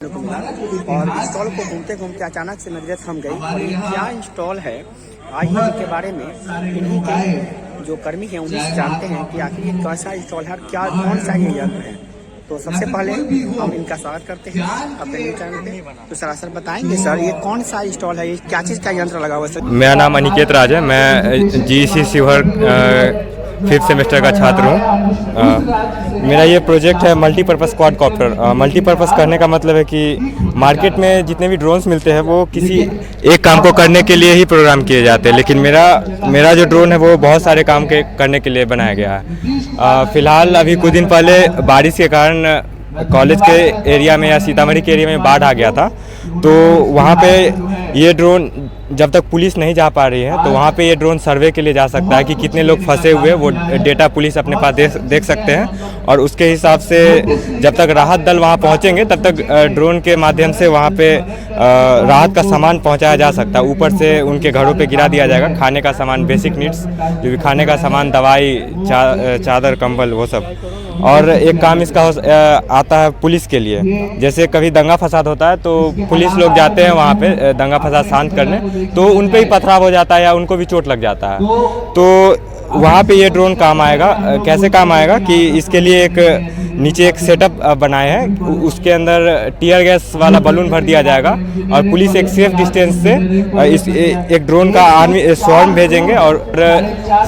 को मिला और स्टॉल को घूमते घूमते अचानक से नजर थम गई और ये क्या स्टॉल है आज इनके बारे में इन्हीं के जो कर्मी हैं उन्हीं से जानते हैं कि आखिर ये कैसा स्टॉल है और क्या कौन सा ये यंत्र है। तो सबसे पहले हम इनका स्वागत करते हैं अपने न्यूज चैनल पे। तो सरासर बताएंगे सर ये कौन सा स्टॉल है, ये क्या चीज़ का यंत्र लगा हुआ है सर? मेरा नाम अनिकेत राज है, मैं जीईसी शिवहर 5th सेमेस्टर का छात्र हूँ। मेरा ये प्रोजेक्ट है मल्टीपर्पज़ क्वाडकॉप्टर। मल्टीपर्पज़ करने का मतलब है कि मार्केट में जितने भी ड्रोन्स मिलते हैं वो किसी एक काम को करने के लिए ही प्रोग्राम किए जाते हैं, लेकिन मेरा जो ड्रोन है वो बहुत सारे काम करने के लिए बनाया गया है। फ़िलहाल अभी कुछ दिन पहले बारिश के कारण कॉलेज के एरिया में या सीतामढ़ी के एरिया में बाढ़ आ गया था, तो वहाँ पे ये ड्रोन जब तक पुलिस नहीं जा पा रही है तो वहाँ पे ये ड्रोन सर्वे के लिए जा सकता है कि कितने लोग फंसे हुए, वो डेटा पुलिस अपने पास देख सकते हैं और उसके हिसाब से जब तक राहत दल वहाँ पहुँचेंगे तब तक ड्रोन के माध्यम से वहाँ पे राहत का सामान पहुँचाया जा सकता है। ऊपर से उनके घरों पे गिरा दिया जाएगा खाने का सामान, बेसिक नीड्स जो भी खाने का सामान, दवाई, चादर, कंबल, वो सब। और एक काम इसका आता है पुलिस के लिए, जैसे कभी दंगा फसाद होता है तो पुलिस लोग जाते हैं वहाँ पे दंगा फसाद शांत करने, तो उन पे ही पथराव हो जाता है या उनको भी चोट लग जाता है, तो वहाँ पे ये ड्रोन काम आएगा। कैसे काम आएगा कि इसके लिए एक नीचे एक सेटअप बनाए हैं, उसके अंदर टीयर गैस वाला बलून भर दिया जाएगा और पुलिस एक सेफ डिस्टेंस से एक ड्रोन का आर्मी स्वार्म भेजेंगे और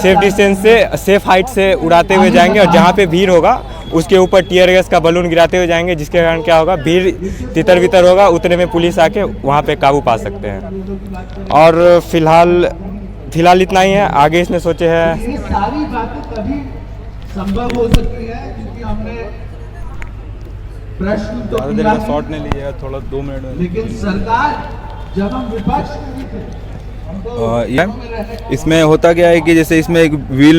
सेफ डिस्टेंस से सेफ हाइट से उड़ाते हुए जाएंगे और जहाँ पे भीड़ होगा उसके ऊपर टीयर गैस का बलून गिराते हुए जाएंगे, जिसके कारण क्या होगा, भीड़ तितर बितर होगा, उतने में पुलिस आके वहाँ पे काबू पा सकते हैं। और फिलहाल इतना ही है, आगे इसमें सोचे हैं। ये सारी बातें तभी संभव हो सकती है क्योंकि हमने प्रश्न तो किया शॉर्ट नहीं लिया, थोड़ा 2 मिनट में, लेकिन सरकार जब हम विपक्ष में थे इसमें होता क्या है कि जैसे इसमें एक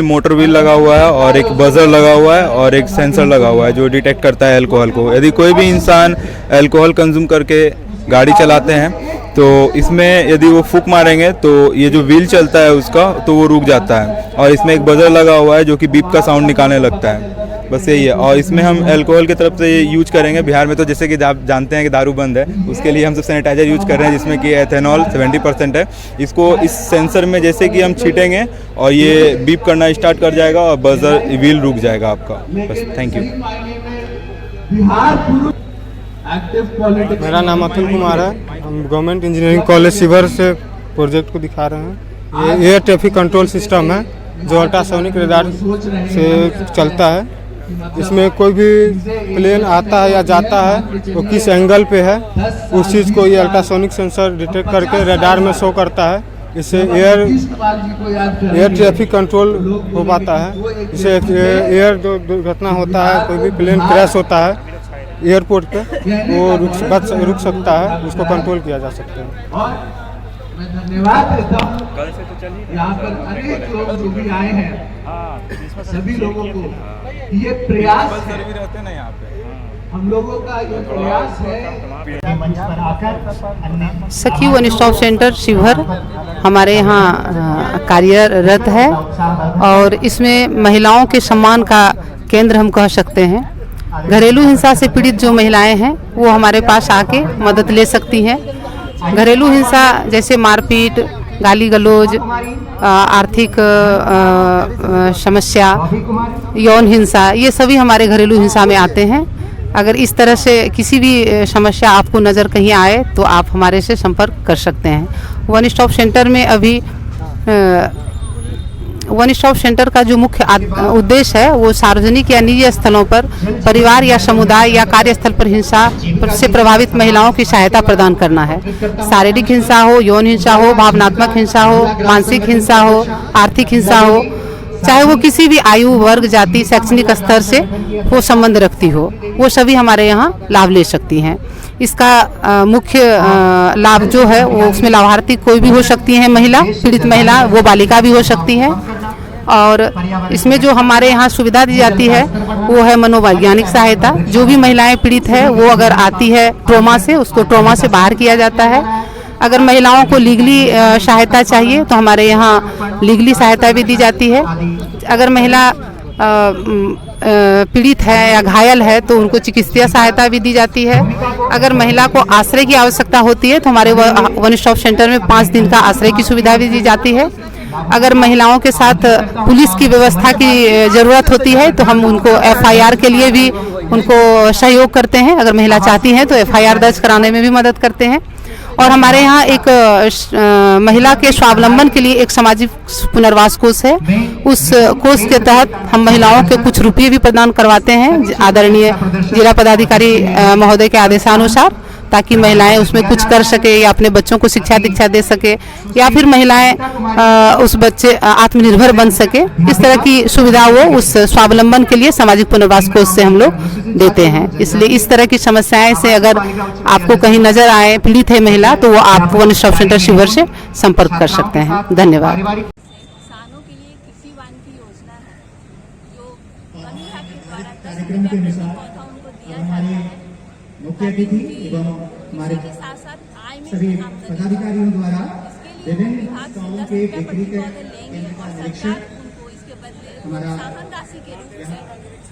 मोटर व्हील लगा हुआ है और एक बजर लगा हुआ है और एक सेंसर लगा हुआ है जो डिटेक्ट करता है अल्कोहल को। यदि कोई भी इंसान अल्कोहल कंज्यूम करके गाड़ी चलाते हैं तो इसमें यदि वो फूंक मारेंगे तो ये जो व्हील चलता है उसका तो वो रुक जाता है, और इसमें एक बजर लगा हुआ है जो कि बीप का साउंड निकालने लगता है। बस यही है। और इसमें हम अल्कोहल की तरफ से ये यूज करेंगे। बिहार में तो जैसे कि आप जानते हैं कि दारू बंद है, उसके लिए हम सब सैनिटाइजर यूज कर रहे हैं जिसमें कि एथेनॉल 70% है। इसको इस सेंसर में जैसे कि हम छीटेंगे और ये बीप करना स्टार्ट कर जाएगा और बजर व्हील रुक जाएगा आपका। बस, थैंक यू। मेरा नाम अतुल कुमार है, हम गवर्नमेंट इंजीनियरिंग कॉलेज शिवहर से प्रोजेक्ट को दिखा रहे हैं। ये एयर ट्रैफिक कंट्रोल सिस्टम है जो अल्ट्रासोनिक रडार से चलता है। इसमें कोई भी प्लेन आता है या जाता है वो किस एंगल पे है उस चीज़ को ये अल्ट्रासोनिक सेंसर डिटेक्ट करके रडार में शो करता है। इससे एयर ट्रैफिक कंट्रोल हो पाता है। इससे एयर जो दुर्घटना होता है, कोई भी प्लेन क्रैश होता है एयरपोर्ट पे, वो रुक सकता है, उसको कंट्रोल किया जा सकता है। मैं धन्यवाद देता हूँ यहाँ पर अनेक लोग जो भी आए हैं, सभी लोगों को ये प्रयास है, हम लोगों का ये प्रयास है। सखी वन स्टॉप सेंटर शिवहर हमारे यहाँ कार्यरत है और इसमें महिलाओं के सम्मान का केंद्र हम कह सकते हैं। घरेलू हिंसा से पीड़ित जो महिलाएं हैं वो हमारे पास आके मदद ले सकती हैं। घरेलू हिंसा जैसे मारपीट, गाली गलौज, आर्थिक समस्या, यौन हिंसा, ये सभी हमारे घरेलू हिंसा में आते हैं। अगर इस तरह से किसी भी समस्या आपको नज़र कहीं आए तो आप हमारे से संपर्क कर सकते हैं। वन स्टॉप सेंटर में अभी वन स्टॉप सेंटर का जो मुख्य उद्देश्य है वो सार्वजनिक या निजी स्थलों पर परिवार या समुदाय या कार्यस्थल पर हिंसा से प्रभावित महिलाओं की सहायता प्रदान करना है। शारीरिक हिंसा हो, यौन हिंसा हो, भावनात्मक हिंसा हो, मानसिक हिंसा हो, आर्थिक हिंसा हो, चाहे वो किसी भी आयु, वर्ग, जाति, शैक्षणिक स्तर से वो संबंध रखती हो, वो सभी हमारे यहाँ लाभ ले सकती हैं। इसका मुख्य लाभ जो है वो उसमें लाभार्थी कोई भी हो सकती है, महिला, पीड़ित महिला, वो बालिका भी हो सकती है। और इसमें जो हमारे यहाँ सुविधा दी जाती है वो है मनोवैज्ञानिक सहायता। जो भी महिलाएं पीड़ित है वो अगर आती है ट्रॉमा से, उसको ट्रॉमा से बाहर किया जाता है। अगर महिलाओं को लीगली सहायता चाहिए तो हमारे यहाँ लीगली सहायता भी दी जाती है। अगर महिला पीड़ित है या घायल है तो उनको चिकित्सीय सहायता भी दी जाती है। अगर महिला को आश्रय की आवश्यकता होती है तो हमारे वन स्टॉप सेंटर में 5 दिन का आश्रय की सुविधा भी दी जाती है। अगर महिलाओं के साथ पुलिस की व्यवस्था की ज़रूरत होती है तो हम उनको FIR के लिए भी उनको सहयोग करते हैं। अगर महिला चाहती हैं तो FIR दर्ज कराने में भी मदद करते हैं। और हमारे यहाँ एक महिला के स्वावलंबन के लिए एक सामाजिक पुनर्वास कोष है। उस कोष के तहत हम महिलाओं के कुछ रुपये भी प्रदान करवाते हैं आदरणीय जिला पदाधिकारी महोदय के आदेशानुसार, ताकि महिलाएं उसमें कुछ कर सके या अपने बच्चों को शिक्षा दीक्षा दे सके या फिर महिलाएं उस बच्चे आत्मनिर्भर बन सके। इस तरह की सुविधा वो उस स्वावलंबन के लिए सामाजिक पुनर्वास कोष से हम लोग देते हैं। इसलिए इस तरह की समस्याएं से अगर आपको कहीं नजर आए पीड़ित है महिला तो वो आप वन स्टॉप सेंटर शिविर से संपर्क कर सकते हैं। धन्यवाद। किसानों के लिए कृषि वान की योजना है जो वन विभाग के द्वारा 10 रुपया प्रति पौधा उनको दिया जाता है। मुख्य अतिथि एवं हमारे के साथ साथ आय में सभी आमदनी पदाधिकारियों द्वारा विभिन्न विभाग से स्टॉलों 10 के रुपया बिक्री प्रति के पौधे लेंगे और निरीक्षण सरकार उनको इसके बदले हमारा प्रोत्साहन राशि के रूप से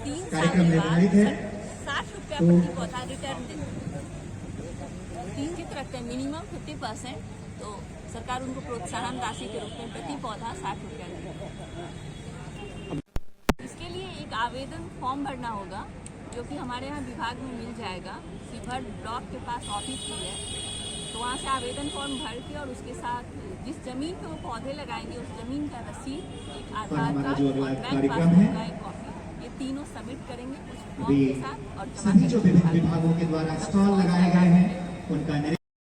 3 साल कार्यक्रम के बाद निर्धारित है। 60 रुपया प्रति पौधा रिटर्न देते हैं। 3 जित रखते हैं मिनिमम 50%, तो सरकार उनको प्रोत्साहन राशि के रूप में प्रति पौधा 60 रुपया देती है। इसके लिए एक आवेदन फॉर्म भरना होगा जो कि हमारे यहाँ विभाग में मिल जाएगा। शिवहर ब्लॉक के पास ऑफिस भी है, तो वहाँ से आवेदन फॉर्म भर के और उसके साथ जिस जमीन पे वो पौधे लगाएंगे उस जमीन का रसीद, एक आधार कार्ड और बैंक पासबुक का एक कॉपी, ये तीनों सबमिट करेंगे उस फॉर्म के साथ और जमा सभी जो विभिन्न करेंगे। विभागों के द्वारा स्टॉल लगाए गए हैं उनका